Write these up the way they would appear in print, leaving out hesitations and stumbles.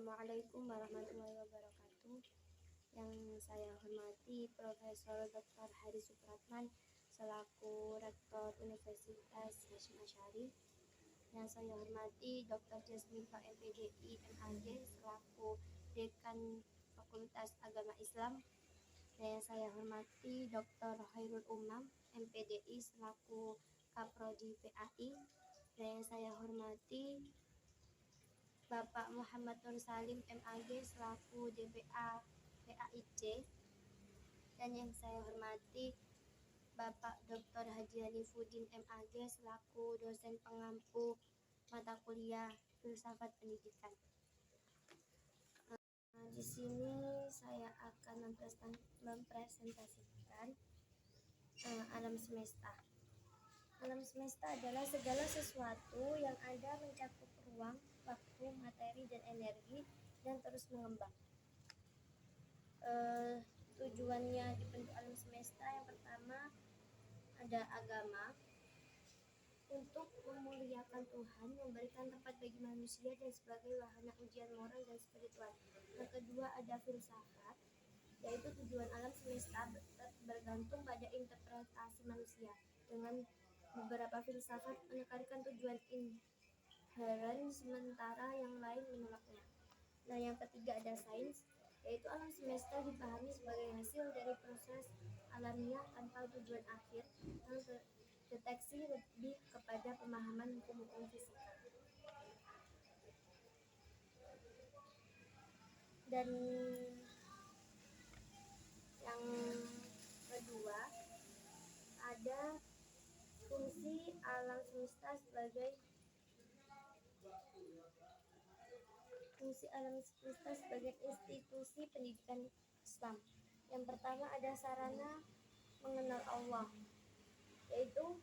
Assalamualaikum warahmatullahi wabarakatuh. Yang saya hormati Profesor Dr. Hari Supratman selaku Rektor Universitas Hasyim Asy'ari. Yang saya hormati Dr. Jasmifa MPDI MAG selaku Dekan Fakultas Agama Islam. Dan yang saya hormati Dr. Khairul Umam MPDI selaku Kaprodi PAI. Dan yang saya hormati Bapak Muhammad Nur Salim MAG selaku DPA PAIC. Dan yang saya hormati Bapak Dr. Haji Hanifuddin MAG selaku dosen pengampu mata kuliah Filsafat Pendidikan. Di sini saya akan mempresentasikan alam semesta. Alam semesta adalah segala sesuatu yang ada mencakup ruang, waktu, materi, dan energi, dan terus mengembang. Tujuannya dibentuk alam semesta yang pertama ada agama, untuk memuliakan Tuhan, memberikan tempat bagi manusia dan sebagai wahana ujian moral dan spiritual. Yang kedua ada filsafat, yaitu tujuan alam semesta bergantung pada interpretasi manusia. Dengan beberapa filsafat menekankan tujuan inheren sementara yang lain menolaknya. Nah, yang ketiga ada sains, yaitu alam semesta dipahami sebagai hasil dari proses alamiah tanpa tujuan akhir yang deteksi lebih kepada pemahaman hukum-hukum fisika. Dan yang kedua ada fungsi alam semesta sebagai institusi pendidikan Islam. Yang pertama ada sarana mengenal Allah, yaitu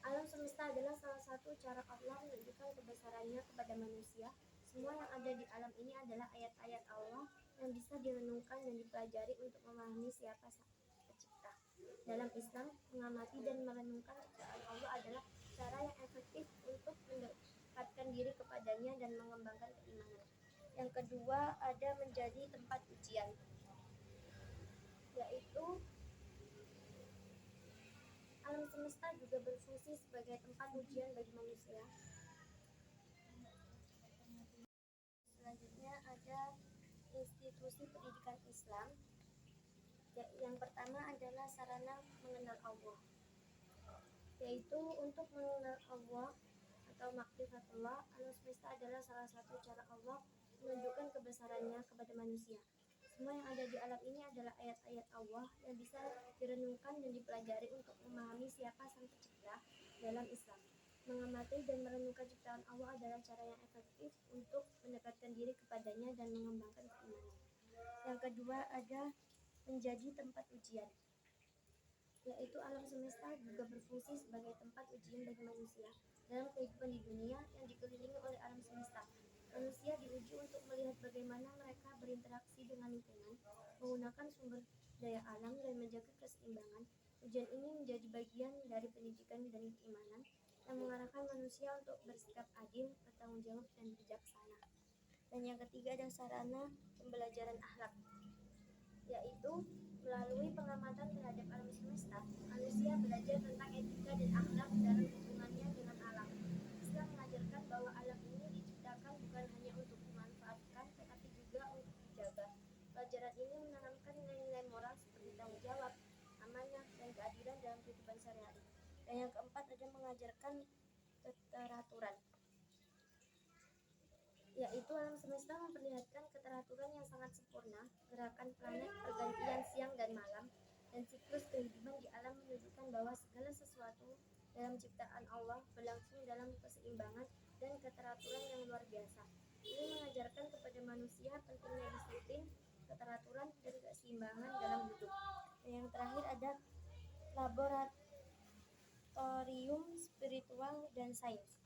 alam semesta adalah salah satu cara Allah menunjukkan kebesarannya kepada manusia. Semua yang ada di alam ini adalah ayat-ayat Allah yang bisa direnungkan dan dipelajari untuk memahami siapa pencipta. Dalam Islam, mengamati dan merenungkan ciptaan Allah adalah cara yang efektif untuk mendekatkan diri kepadanya dan mengembangkan keimanan. Yang kedua ada menjadi tempat ujian, yaitu alam semesta juga berfungsi sebagai tempat ujian bagi manusia. Selanjutnya ada institusi pendidikan Islam. Yang pertama adalah sarana mengenal Allah, yaitu untuk mengenal Allah atau makrifatullah. Alam semesta adalah salah satu cara Allah menunjukkan kebesarannya kepada manusia. Semua yang ada di alam ini adalah ayat-ayat Allah yang bisa direnungkan dan dipelajari untuk memahami siapa sang pencipta. Dalam Islam, mengamati dan merenungkan ciptaan Allah adalah cara yang efektif untuk mendekatkan diri kepadanya dan mengembangkan keimanan. Yang kedua ada menjadi tempat ujian, yaitu alam semesta juga berfungsi sebagai tempat ujian bagi manusia. Dalam kehidupan di dunia yang dikelilingi oleh alam semesta, manusia diuji untuk melihat bagaimana mereka berinteraksi dengan lingkungan, menggunakan sumber daya alam, dan menjaga keseimbangan. Ujian ini menjadi bagian dari pendidikan dan keimanan yang mengarahkan manusia untuk bersikap adil, bertanggung jawab, dan bijaksana. Dan yang ketiga ada sarana pembelajaran akhlak, yaitu melalui pengamatan terhadap alam semesta, manusia belajar tentang etika dan akhlak dalam hubungannya dengan alam. Islam mengajarkan bahwa alam ini diciptakan bukan hanya untuk dimanfaatkan, tetapi juga untuk dijaga. Pelajaran ini menanamkan nilai-nilai moral seperti tanggung jawab, amanah, dan keadilan dalam kehidupan sehari-hari. Dan yang keempat ada mengajarkan keteraturan, yaitu alam semesta memperlihatkan keteraturan yang sangat sempurna. Gerakan planet, pergantian siang dan malam, dan siklus kehidupan di alam menunjukkan bahwa segala sesuatu dalam ciptaan Allah berlangsung dalam keseimbangan dan keteraturan yang luar biasa. Ini mengajarkan kepada manusia pentingnya disiplin, keteraturan, dan keseimbangan dalam hidup. Dan yang terakhir ada laboratorium spiritual dan sains,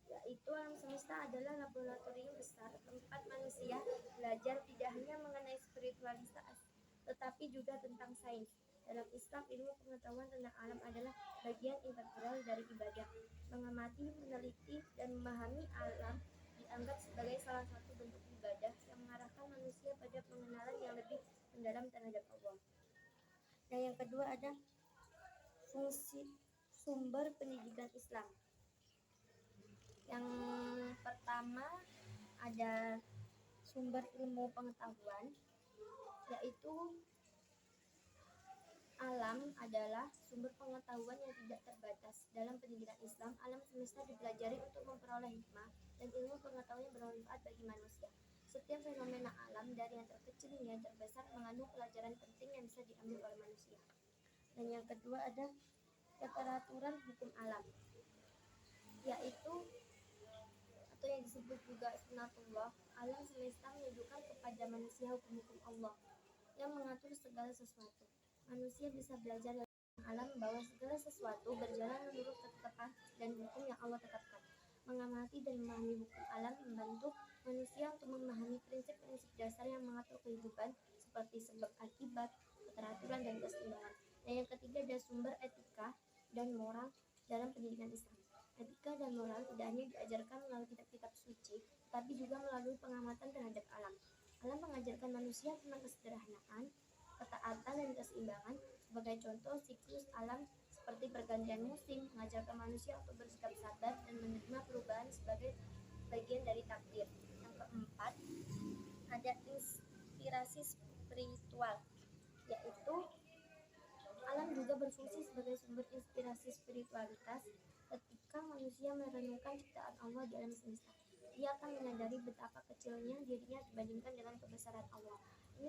yaitu alam semesta adalah laboratorium besar tempat manusia belajar tidak hanya mengenai spiritualitas, tetapi juga tentang sains. Dalam Islam, ilmu pengetahuan tentang alam adalah bagian integral dari ibadah. Mengamati, meneliti, dan memahami alam di dianggap sebagai salah satu bentuk ibadah yang mengarahkan manusia pada pengenalan yang lebih mendalam terhadap Allah. Dan yang kedua ada fungsi sumber pendidikan Islam. Yang pertama ada sumber ilmu pengetahuan, yaitu alam adalah sumber pengetahuan yang tidak terbatas. Dalam pendidikan Islam, alam semesta dipelajari untuk memperoleh hikmah dan ilmu pengetahuan yang bermanfaat bagi manusia. Setiap fenomena alam dari yang terkecil hingga yang terbesar mengandung pelajaran penting yang bisa diambil oleh manusia. Dan yang kedua ada keteraturan hukum alam, yaitu atau yang disebut juga sunatullah. Alam semesta menunjukkan kepada manusia hukum-hukum Allah yang mengatur segala sesuatu. Manusia bisa belajar dari alam bahwa segala sesuatu berjalan menurut ketetapan dan hukum yang Allah tetapkan. Mengamati dan memahami hukum alam membantu manusia untuk memahami prinsip-prinsip dasar yang mengatur kehidupan seperti sebab akibat, keteraturan, dan keseimbangan. Dan yang ketiga ada sumber etika dan moral dalam pendidikan Islam. Etika dan moral tidak hanya diajarkan melalui kitab-kitab suci, tapi juga melalui pengamatan terhadap alam. Alam mengajarkan manusia tentang kesederhanaan, ketaatan, dan keseimbangan. Sebagai contoh, siklus alam seperti pergantian musim mengajarkan manusia untuk bersikap sabar dan menerima perubahan sebagai bagian dari takdir. Yang keempat, ada inspirasi spiritual, yaitu alam juga berfungsi sebagai sumber inspirasi spiritualitas. Ketika manusia merenungkan ciptaan Allah di alam semesta, ia akan menyadari betapa kecilnya dirinya dibandingkan dengan kebesaran Allah. Ini